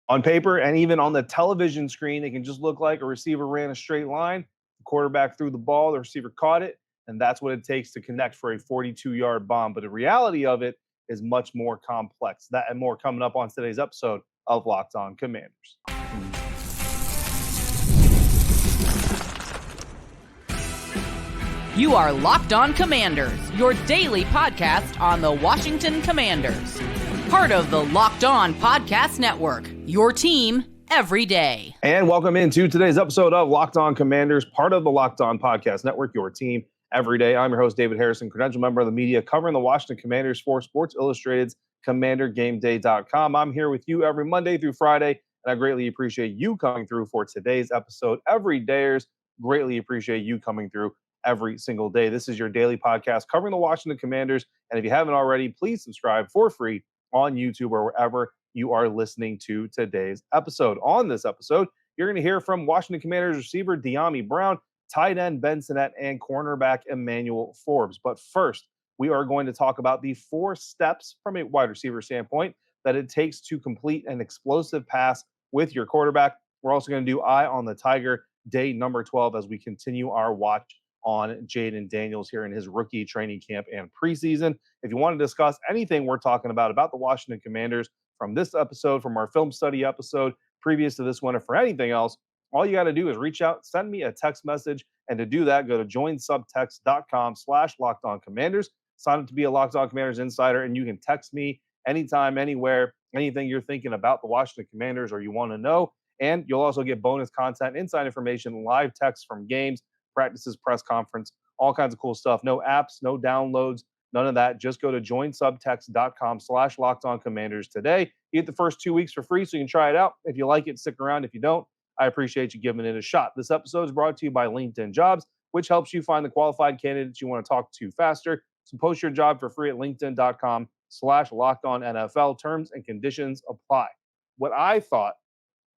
On paper and even on the television screen, it can just look like a receiver ran a straight line, the quarterback threw the ball, the receiver caught it, and that's what it takes to connect for a 42-yard bomb. But the reality of it is much more complex. That and more coming up on today's episode of Locked On Commanders. You are Locked On Commanders, your daily podcast on the Washington Commanders. Part of the Locked On Podcast Network, your team every day. And welcome into today's episode of Locked On Commanders, part of the Locked On Podcast Network, your team every day. I'm your host, David Harrison, credential member of the media covering the Washington Commanders for Sports Illustrated's CommanderGameDay.com. I'm here with you every Monday through Friday, and I greatly appreciate you coming through for today's episode. Every dayers, greatly appreciate you coming through every single day. This is your daily podcast covering the Washington Commanders. And if you haven't already, please subscribe for free on YouTube or wherever you are listening to today's episode. On this episode, you're going to hear from Washington Commanders receiver Dyami Brown, tight end Ben Sinnett, and cornerback Emmanuel Forbes. But first, we are going to talk about the 4 steps from a wide receiver standpoint that it takes to complete an explosive pass with your quarterback. We're also going to do Eye on the Tiger, day number 12, as we continue our watch on Jayden Daniels here in his rookie training camp and preseason. If you want to discuss anything we're talking about the Washington Commanders from this episode, from our film study episode, previous to this one, or for anything else, all you got to do is reach out, send me a text message. And to do that, go to joinsubtext.com/LockedOnCommanders. Sign up to be a Locked On Commanders insider, and you can text me anytime, anywhere, anything you're thinking about the Washington Commanders or you want to know. And you'll also get bonus content, inside information, live texts from games, practices, press conference, all kinds of cool stuff. No apps, no downloads, none of that. Just go to joinsubtext.com/LockedOnCommanders today. You get the first 2 weeks for free, so you can try it out. If you like it, stick around. If you don't, I appreciate you giving it a shot. This episode is brought to you by LinkedIn Jobs, which helps you find the qualified candidates you want to talk to faster. So post your job for free at linkedin.com/LockedOnNFL. Terms and conditions apply. What I thought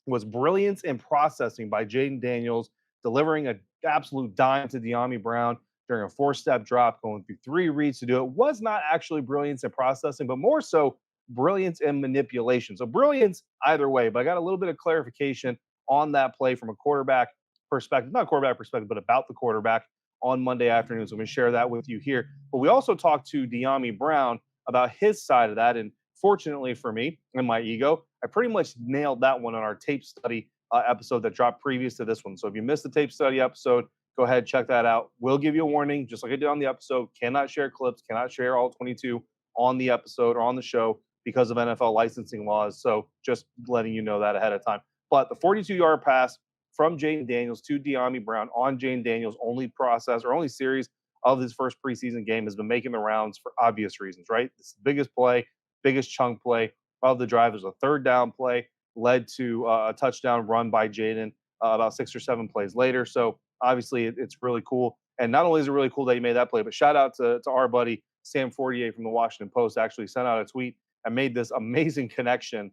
was brilliance in processing by Jayden Daniels, delivering an absolute dime to Dyami Brown during a 4-step drop, going through 3 reads to do it, was not actually brilliance in processing, but more so brilliance in manipulation. So brilliance either way, but I got a little bit of clarification on that play from a quarterback perspective, not quarterback perspective, but about the quarterback on Monday afternoon. So I'm going to share that with you here. But we also talked to Dyami Brown about his side of that. And fortunately for me and my ego, I pretty much nailed that one on our tape study episode that dropped previous to this one. So if you missed the tape study episode, go ahead, check that out. We'll give you a warning, just like I did on the episode. Cannot share clips, cannot share all 22 on the episode or on the show because of NFL licensing laws. So just letting you know that ahead of time. But the 42-yard pass from Jayden Daniels to Dyami Brown on Jayden Daniels' only process or only series of his first preseason game has been making the rounds for obvious reasons, right? It's the biggest play, biggest chunk play of the drive. There's a 3rd down play, led to a touchdown run by Jayden about 6 or 7 plays later. So obviously it's really cool. And not only is it really cool that he made that play, but shout out to our buddy Sam Fortier from the Washington Post, actually sent out a tweet and made this amazing connection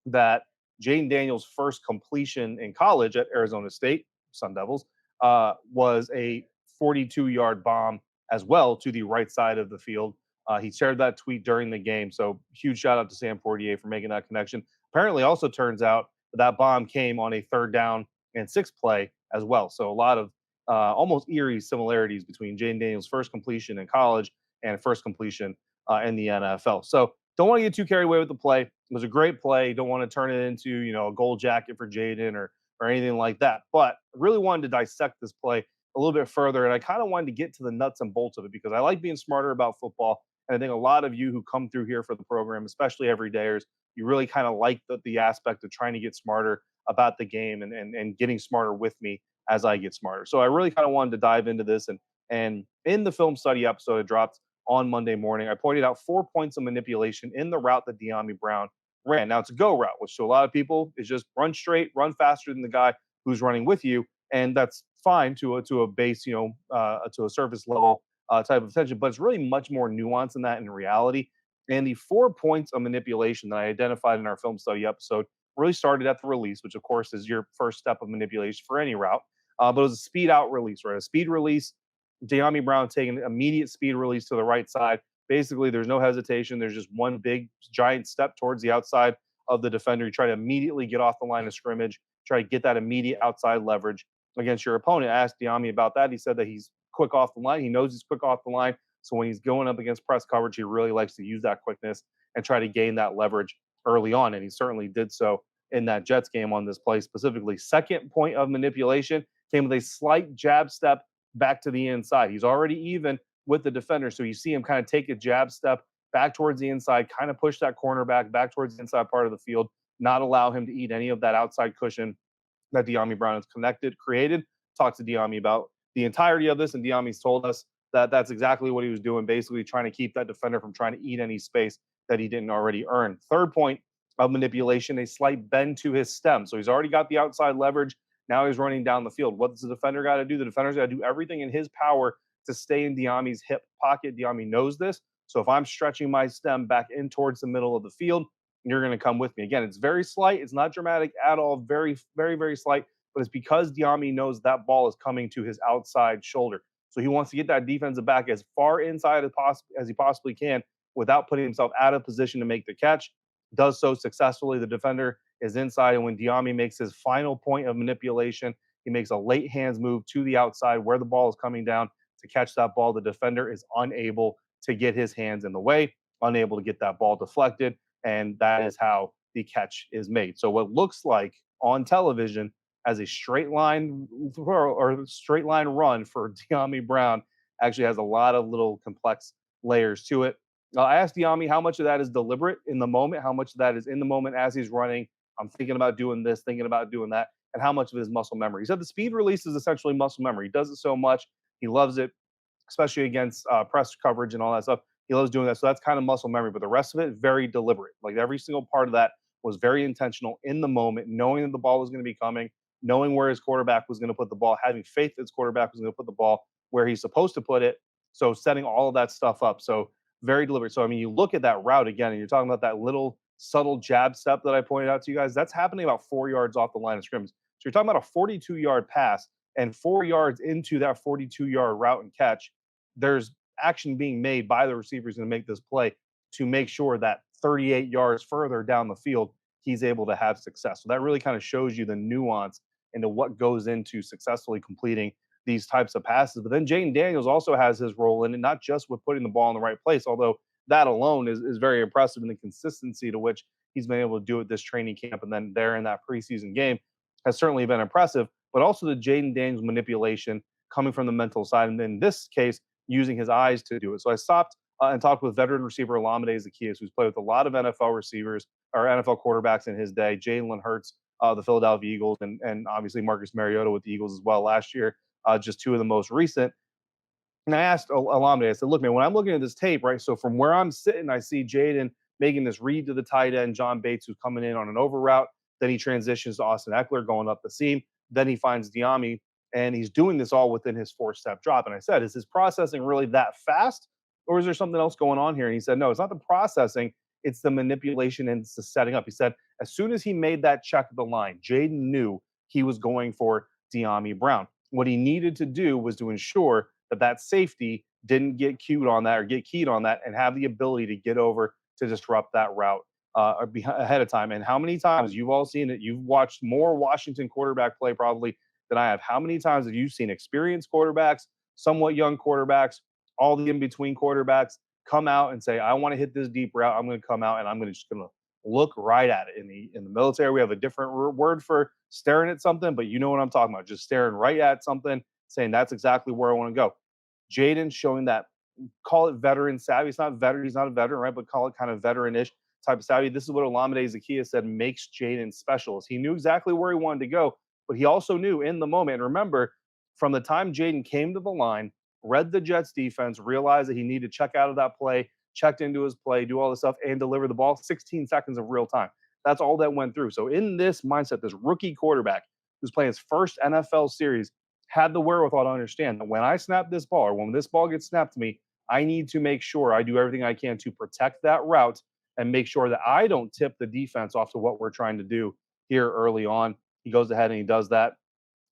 that Jayden Daniels' first completion in college at Arizona State, Sun Devils, was a 42-yard bomb as well to the right side of the field. He shared that tweet during the game. So huge shout out to Sam Fortier for making that connection. Apparently also turns out that bomb came on a 3rd down and 6 play as well. So a lot of almost eerie similarities between Jayden Daniels' first completion in college and first completion in the NFL. So don't want to get too carried away with the play. It was a great play. Don't want to turn it into, a gold jacket for Jayden or anything like that. But I really wanted to dissect this play a little bit further. And I kind of wanted to get to the nuts and bolts of it because I like being smarter about football. And I think a lot of you who come through here for the program, especially everydayers, you really kind of like the aspect of trying to get smarter about the game and getting smarter with me as I get smarter. So I really kind of wanted to dive into this. And in the film study episode, it dropped on Monday morning, I pointed out 4 points of manipulation in the route that Dyami Brown ran. Now, it's a go route, which to a lot of people is just run straight, run faster than the guy who's running with you. And that's fine to a base, to a surface level type of attention. But it's really much more nuanced than that in reality. And the 4 points of manipulation that I identified in our film study episode really started at the release, which, of course, is your first step of manipulation for any route. But it was a speed out release, right? A speed release, Dyami Brown taking an immediate speed release to the right side. Basically, there's no hesitation. There's just one big, giant step towards the outside of the defender. You try to immediately get off the line of scrimmage, try to get that immediate outside leverage against your opponent. I asked Dyami about that. He said that he's quick off the line. He knows he's quick off the line. So when he's going up against press coverage, he really likes to use that quickness and try to gain that leverage early on. And he certainly did so in that Jets game on this play specifically. Second point of manipulation came with a slight jab step back to the inside. He's already even with the defender. So you see him kind of take a jab step back towards the inside, kind of push that cornerback back towards the inside part of the field, not allow him to eat any of that outside cushion that Dyami Brown has created. Talked to Dyami about the entirety of this, and Dyami's told us that that's exactly what he was doing, basically trying to keep that defender from trying to eat any space that he didn't already earn. Third point of manipulation, a slight bend to his stem. So he's already got the outside leverage. Now he's running down the field. What does the defender got to do? The defender's got to do everything in his power to stay in Dyami's hip pocket. Dyami knows this. So if I'm stretching my stem back in towards the middle of the field, you're going to come with me. Again, it's very slight. It's not dramatic at all. Very, very, very slight. But it's because Dyami knows that ball is coming to his outside shoulder. So he wants to get that defensive back as far inside as he possibly can without putting himself out of position to make the catch. Does so successfully. The defender is inside. And when Dyami makes his final point of manipulation, he makes a late hands move to the outside where the ball is coming down to catch that ball. The defender is unable to get his hands in the way, unable to get that ball deflected. And that is how the catch is made. So what looks like on television as a straight line or straight line run for Dyami Brown actually has a lot of little complex layers to it. I asked Dyami how much of that is deliberate in the moment, how much of that is in the moment as he's running. I'm thinking about doing this, thinking about doing that, and how much of it is muscle memory. He said the speed release is essentially muscle memory. He does it so much. He loves it, especially against press coverage and all that stuff. He loves doing that. So that's kind of muscle memory. But the rest of it, very deliberate. Like every single part of that was very intentional in the moment, knowing that the ball was going to be coming, knowing where his quarterback was going to put the ball, having faith that his quarterback was going to put the ball where he's supposed to put it. So setting all of that stuff up. So very deliberate. So, I mean, you look at that route again, and you're talking about that little subtle jab step that I pointed out to you guys. That's happening about 4 yards off the line of scrimmage. So you're talking about a 42-yard pass, and 4 yards into that 42-yard route and catch, there's action being made by the receivers to make this play to make sure that 38 yards further down the field, he's able to have success. So that really kind of shows you the nuance into what goes into successfully completing these types of passes. But then Jayden Daniels also has his role in it, not just with putting the ball in the right place, although that alone is very impressive, and the consistency to which he's been able to do it this training camp and then there in that preseason game has certainly been impressive. But also the Jayden Daniels manipulation coming from the mental side, and in this case, using his eyes to do it. So I stopped and talked with veteran receiver Olamide Zaccheus, who's played with a lot of NFL receivers or NFL quarterbacks in his day. Jalen Hurts, the Philadelphia Eagles, and obviously Marcus Mariota with the Eagles as well last year, just two of the most recent. And I asked Olamide, I said, look, man, when I'm looking at this tape, right, so from where I'm sitting, I see Jayden making this read to the tight end, John Bates, who's coming in on an over route. Then he transitions to Austin Eckler going up the seam. Then he finds Dyami, and he's doing this all within his four-step drop. And I said, is his processing really that fast, or is there something else going on here? And he said, no, it's not the processing. It's the manipulation and it's the setting up. He said, as soon as he made that check at the line, Jayden knew he was going for Dyami Brown. What he needed to do was to ensure that that safety didn't get keyed on that and have the ability to get over to disrupt that route ahead of time. And how many times you've all seen it? You've watched more Washington quarterback play probably than I have. How many times have you seen experienced quarterbacks, somewhat young quarterbacks, all the in-between quarterbacks come out and say, I want to hit this deep route. I'm going to come out and I'm just going to look right at it. In the military, we have a different word for staring at something, but you know what I'm talking about. Just staring right at something, saying that's exactly where I want to go. Jayden showing that, call it veteran savvy. It's not veteran. He's not a veteran, right? But call it kind of veteran-ish type of savvy. This is what Olamide Zaccheus said makes Jayden special. He knew exactly where he wanted to go, but he also knew in the moment. And remember, from the time Jayden came to the line, read the Jets defense, realized that he needed to check out of that play, checked into his play, do all this stuff, and deliver the ball 16 seconds of real time. That's all that went through. So in this mindset, this rookie quarterback who's playing his first NFL series had the wherewithal to understand that when I snap this ball or when this ball gets snapped to me, I need to make sure I do everything I can to protect that route and make sure that I don't tip the defense off to what we're trying to do here early on. He goes ahead and he does that,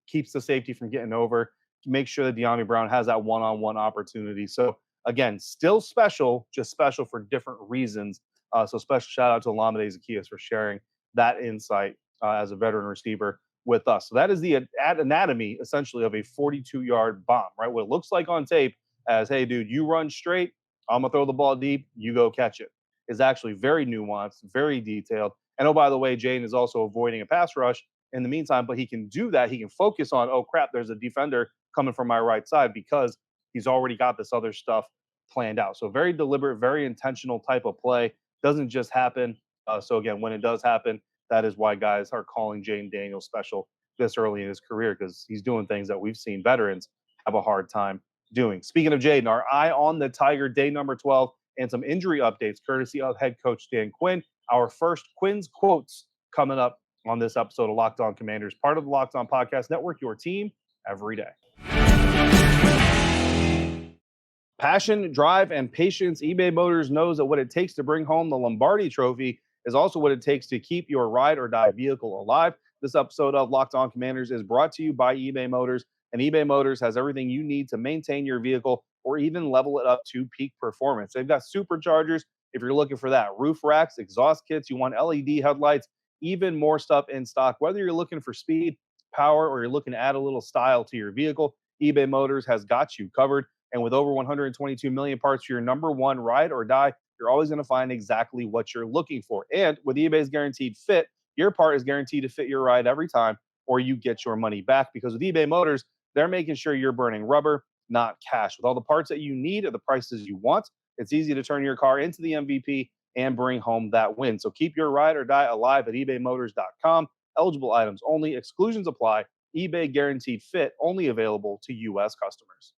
keeps the safety from getting over, make sure that Dyami Brown has that one-on-one opportunity. So again, still special, just special for different reasons So special shout out to Olamide Zaccheus for sharing that insight as a veteran receiver with us. So that is the anatomy essentially of a 42-yard bomb, right? What it looks like on tape as, hey, dude, you run straight, I'm gonna throw the ball deep, you go catch it, is actually very nuanced, very detailed. And oh, by the way, Jayden is also avoiding a pass rush in the meantime, but he can do that. He can focus on, oh crap, there's a defender coming from my right side because he's already got this other stuff planned out. So very deliberate, very intentional type of play. Doesn't just happen. So again, when it does happen, that is why guys are calling Jayden Daniels special this early in his career, because he's doing things that we've seen veterans have a hard time doing. Speaking of Jayden, our eye on the Tiger, day number 12, and some injury updates courtesy of head coach Dan Quinn. Our first Quinn's quotes coming up on this episode of Locked On Commanders, part of the Locked On Podcast Network, your team every day. Passion, drive, and patience. eBay Motors knows that what it takes to bring home the Lombardi Trophy is also what it takes to keep your ride or die vehicle alive. This episode of Locked On Commanders is brought to you by eBay Motors, and eBay Motors has everything you need to maintain your vehicle or even level it up to peak performance. They've got superchargers if you're looking for that, roof racks, exhaust kits, you want LED headlights, even more stuff in stock. Whether you're looking for speed, power, or you're looking to add a little style to your vehicle, eBay Motors has got you covered. And with over 122 million parts for your number one ride or die, you're always going to find exactly what you're looking for. And with eBay's guaranteed fit, your part is guaranteed to fit your ride every time, or you get your money back. Because with eBay Motors, they're making sure you're burning rubber, not cash. With all the parts that you need at the prices you want, it's easy to turn your car into the MVP and bring home that win. So keep your ride or die alive at ebaymotors.com. Eligible items only. Exclusions apply. eBay guaranteed fit only available to U.S. customers.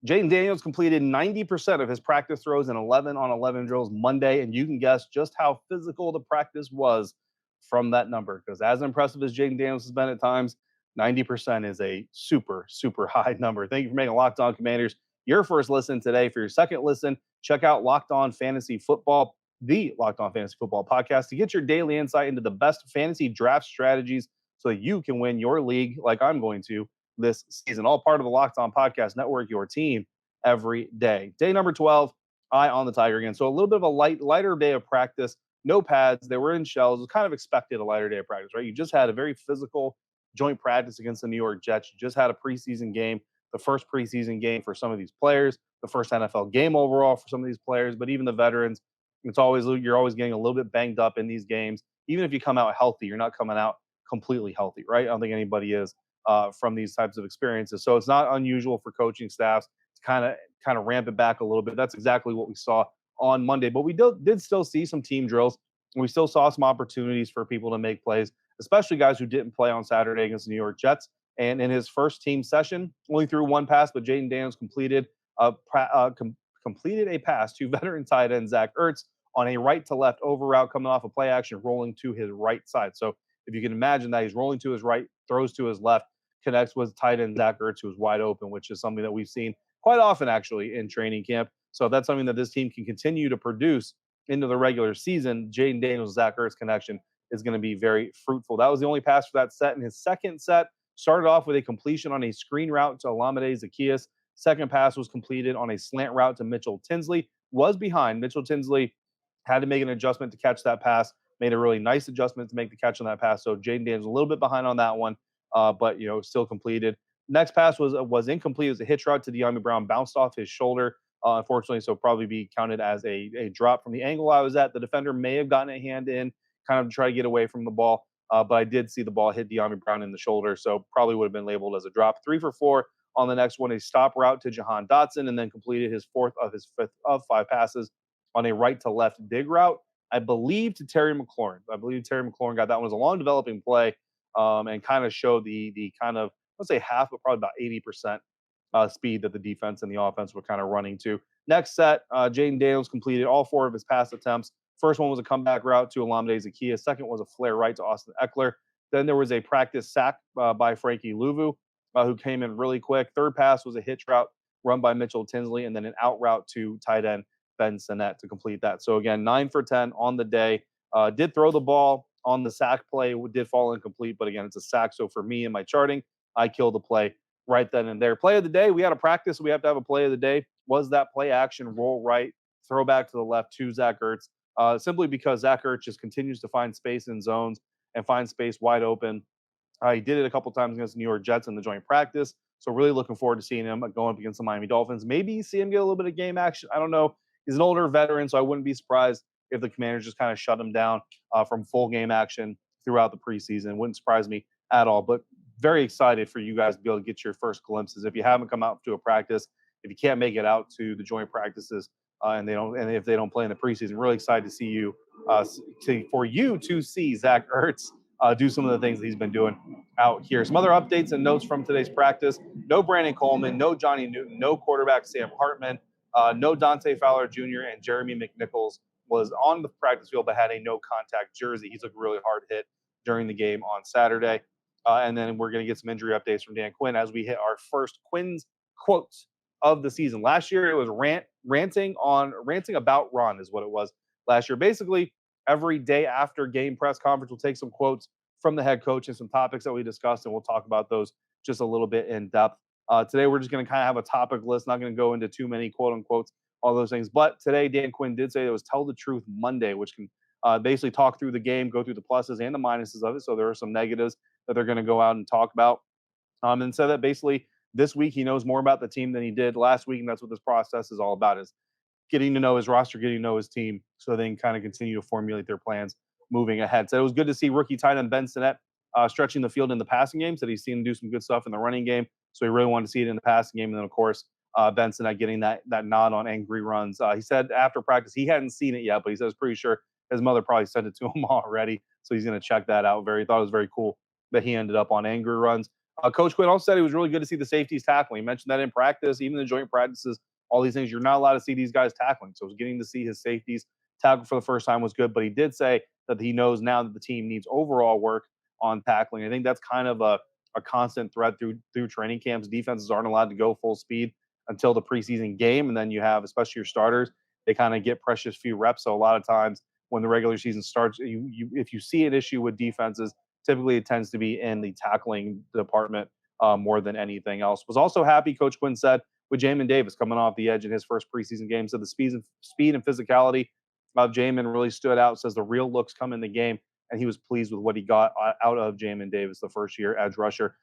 Jayden Daniels completed 90% of his practice throws in 11-on-11 drills Monday, and you can guess just how physical the practice was from that number, because as impressive as Jayden Daniels has been at times, 90% is a super, super high number. Thank you for making Locked On Commanders your first listen today. For your second listen, check out Locked On Fantasy Football, the Locked On Fantasy Football podcast, to get your daily insight into the best fantasy draft strategies so that you can win your league like I'm going to this season. All part of the Locked On Podcast Network, your team every day. Day number 12, eye on the Tiger again. So a little bit of a lighter day of practice. No pads. They were in shells. It was kind of expected, a lighter day of practice, right? You just had a very physical joint practice against the New York Jets. You just had a preseason game, the first preseason game for some of these players, the first NFL game overall for some of these players, but even the veterans, you're always getting a little bit banged up in these games. Even if you come out healthy, you're not coming out completely healthy, right? I don't think anybody is from these types of experiences. So it's not unusual for coaching staffs to kind of ramp it back a little bit. That's exactly what we saw on Monday. But we did still see some team drills. We still saw some opportunities for people to make plays, especially guys who didn't play on Saturday against the New York Jets. And in his first team session, only threw one pass, but Jayden Daniels completed a pass to veteran tight end Zach Ertz on a right to left over route, coming off a play action, rolling to his right side. So if you can imagine that, he's rolling to his right, throws to his left, connects with tight end Zach Ertz, who is wide open, which is something that we've seen quite often actually in training camp. So if that's something that this team can continue to produce into the regular season, Jayden Daniels, Zach Ertz connection is going to be very fruitful. That was the only pass for that set. In his second set, started off with a completion on a screen route to Olamide Zaccheus. Second pass was completed on a slant route to Mitchell Tinsley. Was behind. Mitchell Tinsley had to make an adjustment to catch that pass. Made a really nice adjustment to make the catch on that pass. So Jayden Daniels a little bit behind on that one, but still completed. Next pass was incomplete. It was a hitch route to Dyami Brown, bounced off his shoulder, unfortunately. So probably be counted as a drop from the angle I was at. The defender may have gotten a hand in, kind of to try to get away from the ball. But I did see the ball hit Dyami Brown in the shoulder, so probably would have been labeled as a drop. 3 for 4 on the next one, a stop route to Jahan Dotson, and then completed his fourth of his fifth of 5 passes on a right to left dig route, I believe, to Terry McLaurin. I believe Terry McLaurin got that one. It was a long developing play, and kind of showed the kind of, let's say half, but probably about 80% speed that the defense and the offense were kind of running to. Next set, Jayden Daniels completed all 4 of his pass attempts. First one was a comeback route to Olamide Zaccheus. Second was a flare right to Austin Eckler. Then there was a practice sack by Frankie Louvu, who came in really quick. Third pass was a hitch route run by Mitchell Tinsley, and then an out route to tight end Ben Sinnett to complete that. So again, 9 for 10 on the day. Did throw the ball on the sack play, did fall incomplete, but again, it's a sack. So for me in my charting, I killed the play right then and there. Play of the day, we had a practice. We have to have a play of the day. Was that play action roll right throwback to the left to Zach Ertz, simply because Zach Ertz just continues to find space in zones and find space wide open. He did it a couple times against the New York Jets in the joint practice. So really looking forward to seeing him going up against the Miami Dolphins. Maybe see him get a little bit of game action. I don't know. He's an older veteran, so I wouldn't be surprised if the Commanders just kind of shut him down from full game action throughout the preseason. Wouldn't surprise me at all. But very excited for you guys to be able to get your first glimpses. If you haven't come out to a practice, if you can't make it out to the joint practices, and if they don't play in the preseason, really excited to see you, for you to see Zach Ertz do some of the things that he's been doing out here. Some other updates and notes from today's practice: no Brandon Coleman, no Johnny Newton, no quarterback Sam Hartman, no Dante Fowler Jr. and Jeremy McNichols was on the practice field but had a no contact jersey. He's a really hard hit during the game on Saturday. And then we're going to get some injury updates from Dan Quinn as we hit our first Quinn's quotes of the season. Last year it was ranting about Ron is what it was last year. Basically, every day after game press conference, we'll take some quotes from the head coach and some topics that we discussed, and we'll talk about those just a little bit in depth. Today, we're just going to kind of have a topic list, not going to go into too many quote unquotes, all those things. But today, Dan Quinn did say it was Tell the Truth Monday, which can basically talk through the game, go through the pluses and the minuses of it. So there are some negatives that they're going to go out and talk about. And so that basically this week he knows more about the team than he did last week, and that's what this process is all about, is getting to know his roster, getting to know his team, so they can kind of continue to formulate their plans moving ahead. So it was good to see rookie tight end Ben Sinnett stretching the field in the passing game. Said he's seen him do some good stuff in the running game, so he really wanted to see it in the passing game. And then, of course, Ben Sinnett getting that nod on angry runs. He said after practice he hadn't seen it yet, but he says pretty sure his mother probably sent it to him already, so he's going to check that out. Thought it was very cool that he ended up on angry runs. Coach Quinn also said it was really good to see the safeties tackling. He mentioned that in practice, even in the joint practices, all these things, you're not allowed to see these guys tackling. So getting to see his safeties tackle for the first time was good. But he did say that he knows now that the team needs overall work on tackling. I think that's kind of a constant threat through training camps. Defenses aren't allowed to go full speed until the preseason game. And then you have, especially your starters, they kind of get precious few reps. So a lot of times when the regular season starts, if you see an issue with defenses, typically it tends to be in the tackling department more than anything else. Was also happy, Coach Quinn said, with Jamin Davis coming off the edge in his first preseason game. So the speed and physicality of Jamin really stood out. Says the real looks come in the game, and he was pleased with what he got out of Jamin Davis, the first-year edge rusher.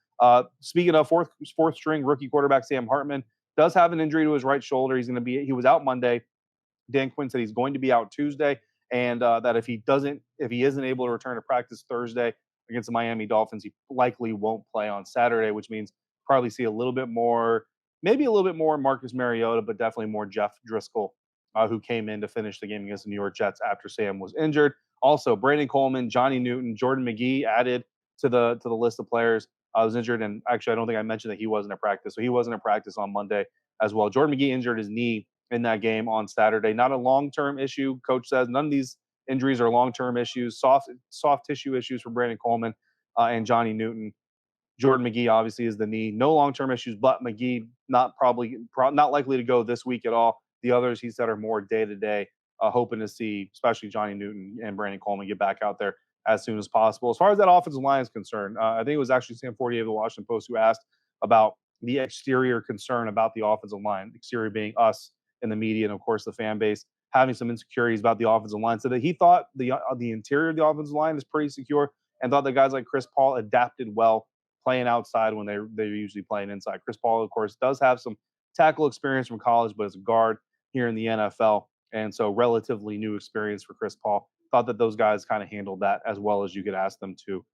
Speaking of fourth string rookie quarterback Sam Hartman does have an injury to his right shoulder. He was out Monday. Dan Quinn said he's going to be out Tuesday, and that if he isn't able to return to practice Thursday against the Miami Dolphins, he likely won't play on Saturday, which means probably see maybe a little bit more Marcus Mariota, but definitely more Jeff Driscoll, who came in to finish the game against the New York Jets after Sam was injured. Also, Brandon Coleman, Johnny Newton, Jordan McGee added to the list of players. Was injured, and actually, I don't think I mentioned that he wasn't at practice. So he wasn't at practice on Monday as well. Jordan McGee injured his knee in that game on Saturday. Not a long-term issue, coach says. None of these injuries are long-term issues. Soft tissue issues for Brandon Coleman and Johnny Newton. Jordan McGee obviously is the knee. No long-term issues, but McGee not likely to go this week at all. The others, he said, are more day-to-day, hoping to see, especially Johnny Newton and Brandon Coleman, get back out there as soon as possible. As far as that offensive line is concerned, I think it was actually Sam Fortier of the Washington Post who asked about the exterior concern about the offensive line, exterior being us in the media and, of course, the fan base, having some insecurities about the offensive line. So that he thought the interior of the offensive line is pretty secure and thought that guys like Chris Paul adapted well playing outside when they're usually playing inside. Chris Paul, of course, does have some tackle experience from college, but as a guard here in the NFL, and so relatively new experience for Chris Paul. Thought that those guys kind of handled that as well as you could ask them to.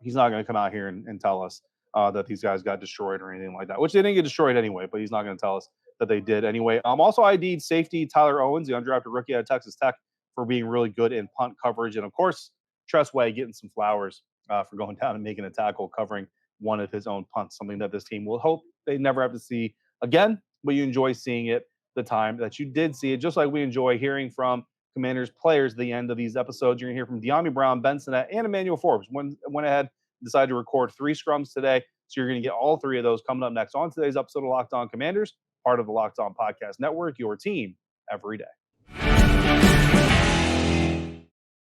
He's not going to come out here and tell us that these guys got destroyed or anything like that, which they didn't get destroyed anyway, but he's not going to tell us that they did anyway. Also ID'd safety Tyler Owens, the undrafted rookie out of Texas Tech, for being really good in punt coverage. And, of course, Tressway getting some flowers for going down and making a tackle covering one of his own punts, something that this team will hope they never have to see again, but you enjoy seeing it the time that you did see it, just like we enjoy hearing from Commanders players at the end of these episodes. You're going to hear from Dyami Brown, Ben Sinnett, and Emmanuel Forbes. Went ahead and decided to record 3 scrums today, so you're going to get all 3 of those coming up next on today's episode of Locked On Commanders, part of the Locked On Podcast Network, your team every day.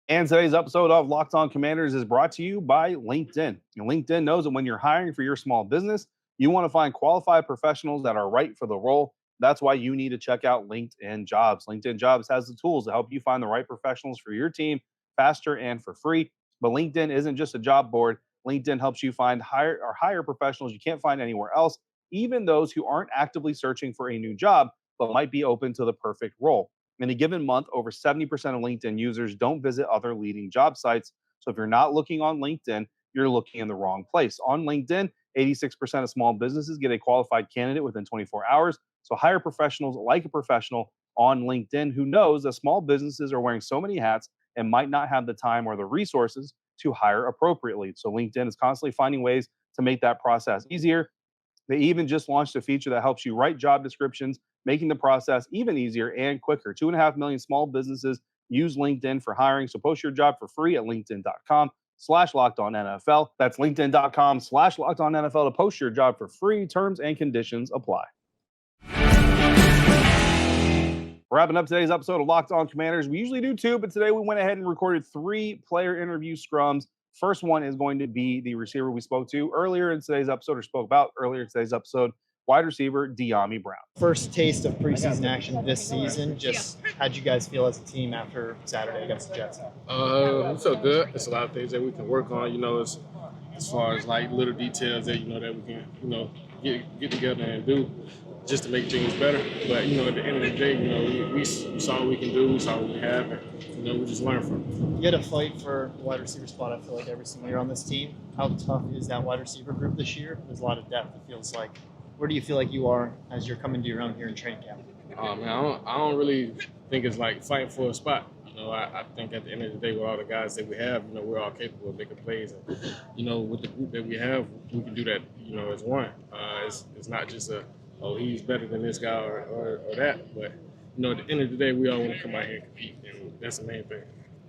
And today's episode of Locked On Commanders is brought to you by LinkedIn. And LinkedIn knows that when you're hiring for your small business, you want to find qualified professionals that are right for the role. That's why you need to check out LinkedIn Jobs. LinkedIn Jobs has the tools to help you find the right professionals for your team faster and for free. But LinkedIn isn't just a job board. LinkedIn helps you find hire professionals you can't find anywhere else, even those who aren't actively searching for a new job but might be open to the perfect role. In a given month, over 70% of LinkedIn users don't visit other leading job sites. So if you're not looking on LinkedIn, you're looking in the wrong place. On LinkedIn, 86% of small businesses get a qualified candidate within 24 hours. So hire professionals like a professional on LinkedIn who knows that small businesses are wearing so many hats and might not have the time or the resources to hire appropriately. So LinkedIn is constantly finding ways to make that process easier. They even just launched a feature that helps you write job descriptions, making the process even easier and quicker. 2.5 million small businesses use LinkedIn for hiring. So post your job for free at linkedin.com/locked on NFL. That's linkedin.com/locked on NFL to post your job for free. Terms and conditions apply. Wrapping up today's episode of Locked On Commanders. We usually do 2, but today we went ahead and recorded 3 player interview scrums. First one is going to be the receiver we spoke to earlier in today's episode, or spoke about earlier in today's episode, wide receiver Dyami Brown. First taste of preseason action this season. Just how'd you guys feel as a team after Saturday against the Jets? We felt good. There's a lot of things that we can work on, as far as like little details that, that we can, get together and do just to make things better. But, at the end of the day, we saw what we can do, we saw what we have, and, we just learn from it. You had a fight for the wide receiver spot, I feel like, every single year on this team. How tough is that wide receiver group this year? There's a lot of depth, it feels like. Where do you feel like you are as you're coming to your own here in training camp? Man, I don't really think it's like fighting for a spot. I think at the end of the day, with all the guys that we have, we're all capable of making plays. And, with the group that we have, we can do that, as one. It's not just he's better than this guy or that. But, at the end of the day, we all want to come out here and compete, and that's the main thing.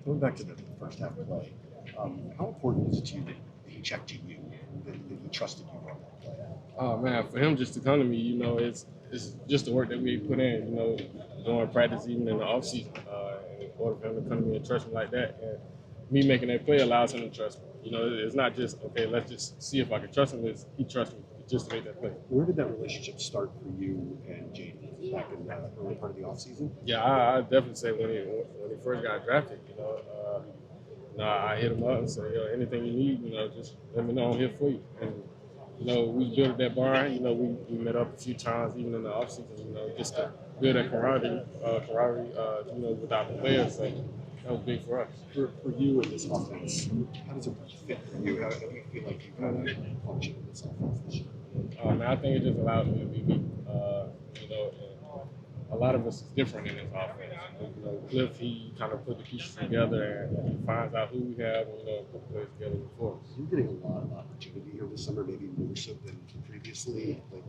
Going back to the first half play, how important is it to you that he checked to you, that he trusted you on that play? Oh, man, for him just to come to me, it's just the work that we put in, during practice, even in the offseason. In order for him to come to me and trust me like that, and me making that play allows him to trust me. It's not just, okay, let's just see if I can trust him. He trusts me just to make that play. Where did that relationship start for you and Jayden back in the early part of the offseason? Yeah, I definitely say when he first got drafted, I hit him up and said, anything you need, just let me know, I'm here for you. And, we built that barn, we met up a few times, even in the offseason, just to build that camaraderie, without the players. So that was big for us. For you in this offense, how does it fit for you? How do you feel like you kind of function in this offense this year? Man, I think it just allows me to be me. And a lot of us is different in this offense. Cliff, he kind of put the pieces together and finds out who we have and, put the players together before us. You're getting a lot of opportunity here this summer, maybe more so than previously. Like,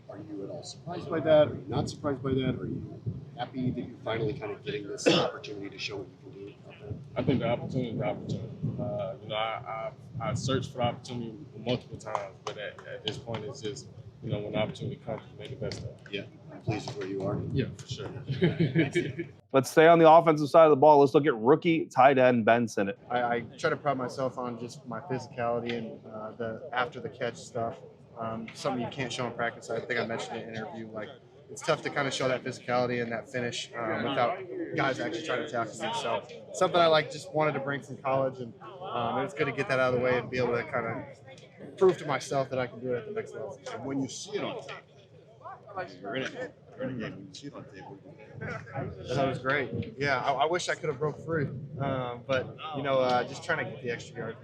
are you at all surprised by that? Are you not surprised by that? Are you happy that you're finally kind of getting this opportunity to show what you can do out there? I think the opportunity is the opportunity. I searched for the opportunity multiple times, but at this point, it's just, when the opportunity comes, make the best of it. Yeah, I'm pleased with where you are. Yeah, for sure. Let's stay on the offensive side of the ball. Let's look at rookie tight end Ben Sinnott. I try to pride myself on just my physicality and the after the catch stuff. Something you can't show in practice. I think I mentioned in an interview. Like, it's tough to kind of show that physicality and that finish without guys actually trying to tackle you. So something I just wanted to bring from college, and it's good to get that out of the way and be able to kind of prove to myself that I can do it at the next level. And when you see it on tape, you're in it. You're in a game. When you see it on tape, That was great. Yeah, I wish I could have broke through, but just trying to get the extra yard,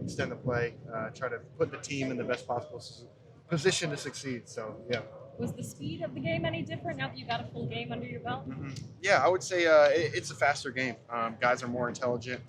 extend the play, try to put the team in the best possible position to succeed. So yeah. Was the speed of the game any different now that you got a full game under your belt? Mm-hmm. Yeah, I would say it's a faster game. Guys are more intelligent,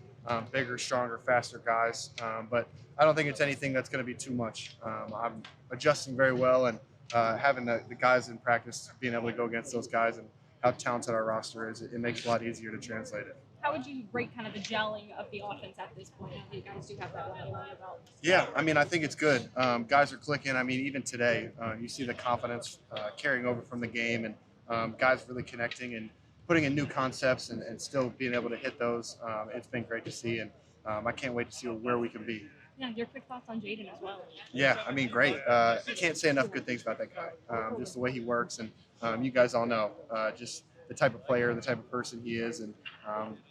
bigger, stronger, faster guys. But I don't think it's anything that's going to be too much. I'm adjusting very well, and having the guys in practice, being able to go against those guys and how talented our roster is, it makes it a lot easier to translate it. How would you rate kind of the gelling of the offense at this point now that you guys do have that one under your belt? Yeah, I think it's good. Guys are clicking. Even today, you see the confidence carrying over from the game, and guys really connecting and putting in new concepts and still being able to hit those. It's been great to see, and I can't wait to see where we can be. Yeah, your quick thoughts on Jayden as well. Yeah, great. Can't say enough good things about that guy. Just the way he works and you guys all know just the type of player, the type of person he is. And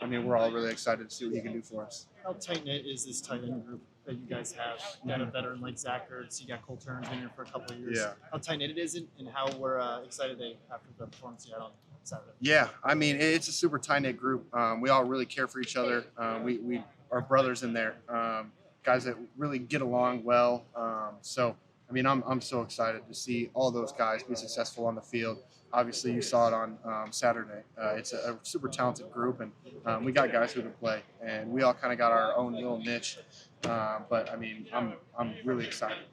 I mean, we're all really excited to see what he can do for us. How tight knit is this tight end group that you guys have? You got a veteran like Zaccheus, you got Cole Turns in here for a couple of years. Yeah. How tight knit it is, and how we're excited after the performance you had on Saturday. Yeah, I mean, it's a super tight knit group. We all really care for each other. We are brothers in there, guys that really get along well. So, I mean, I'm so excited to see all those guys be successful on the field. Obviously, you saw it on Saturday. It's a super talented group, and we got guys who can play, and we all kind of got our own little niche. But I mean, I'm really excited.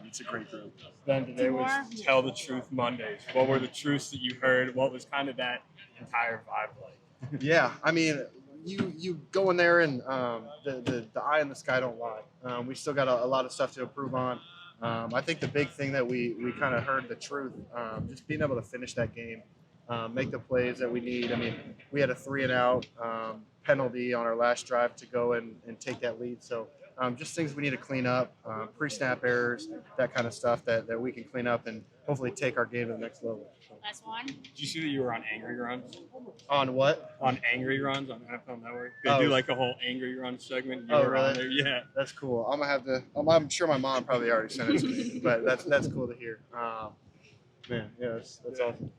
It's a great group. Then today was Tell the Truth Mondays. What were the truths that you heard? What was kind of that entire vibe like? Yeah, I mean, you go in there and the eye in the sky don't lie. We still got a lot of stuff to improve on. I think the big thing that we kind of heard the truth, just being able to finish that game, make the plays that we need. I mean, we had a 3-and-out penalty on our last drive to go and take that lead. So just things we need to clean up, pre-snap errors, that kind of stuff that we can clean up and hopefully take our game to the next level. Last one. Did you see that you were on Angry Runs? On what? On Angry Runs on NFL Network. They Oh. do like a whole Angry Run segment. You Oh, were on really? there. Yeah. That's cool. I'm gonna have to. I'm sure my mom probably already sent it to me, but that's cool to hear. Man, yeah, that's awesome.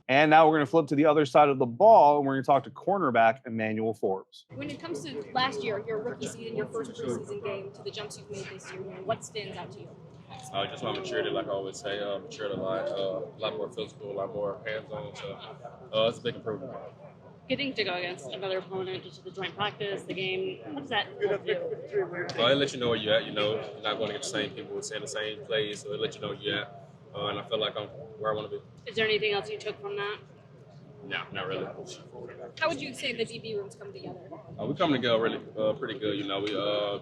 And now we're going to flip to the other side of the ball, and we're going to talk to cornerback Emmanuel Forbes. When it comes to last year, your rookie season, your first preseason game, to the jumps you've made this year, what stands out to you? Just my maturity, like I always say, matured a lot more physical, a lot more hands-on. So it's a big improvement. Getting to go against another opponent, just the joint practice, the game, what does that help you? It lets you know where you're at. You know, you're not going to get the same people saying the same plays, so it lets you know where you're at. And I feel like I'm where I want to be. Is there anything else you took from that? No, not really. How would you say the DB rooms come together? We come together really pretty good. You know, we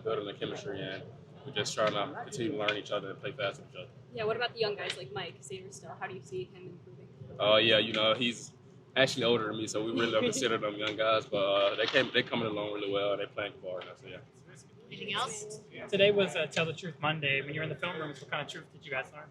building the chemistry and we're just trying to continue to learn each other and play fast with each other. Yeah, what about the young guys like Mike Sater still? How do you see him improving? Yeah, you know, he's actually older than me, so we really don't consider them young guys, but they coming along really well. They're playing for now, so yeah. Anything else? Today was Tell the Truth Monday. When you were in the film rooms, what kind of truth did you guys learn?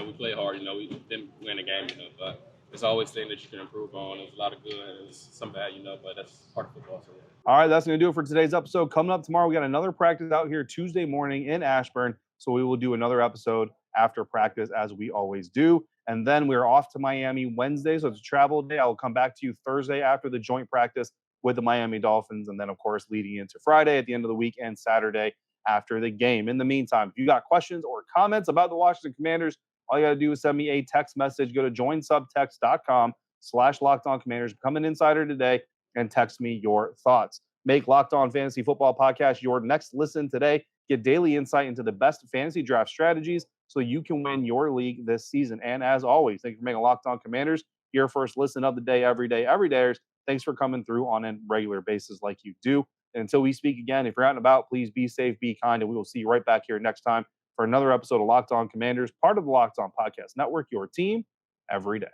We play hard. You know, we didn't win the game, you know, but there's always things that you can improve on. There's a lot of good and there's some bad, you know, but that's part of football. So, yeah. All right, that's going to do it for today's episode. Coming up tomorrow, we got another practice out here Tuesday morning in Ashburn. So we will do another episode after practice as we always do. And then we're off to Miami Wednesday. So it's a travel day. I will come back to you Thursday after the joint practice with the Miami Dolphins. And then, of course, leading into Friday at the end of the week and Saturday after the game. In the meantime, if you got questions or comments about the Washington Commanders, all you got to do is send me a text message. Go to joinsubtext.com/LockedOnCommanders. Become an insider today and text me your thoughts. Make Locked On Fantasy Football Podcast your next listen today. Get daily insight into the best fantasy draft strategies so you can win your league this season. And as always, thank you for making Locked On Commanders your first listen of the day, every day, every day. Thanks for coming through on a regular basis like you do. And until we speak again, if you're out and about, please be safe, be kind, and we will see you right back here next time for another episode of Locked On Commanders, part of the Locked On Podcast Network, your team every day.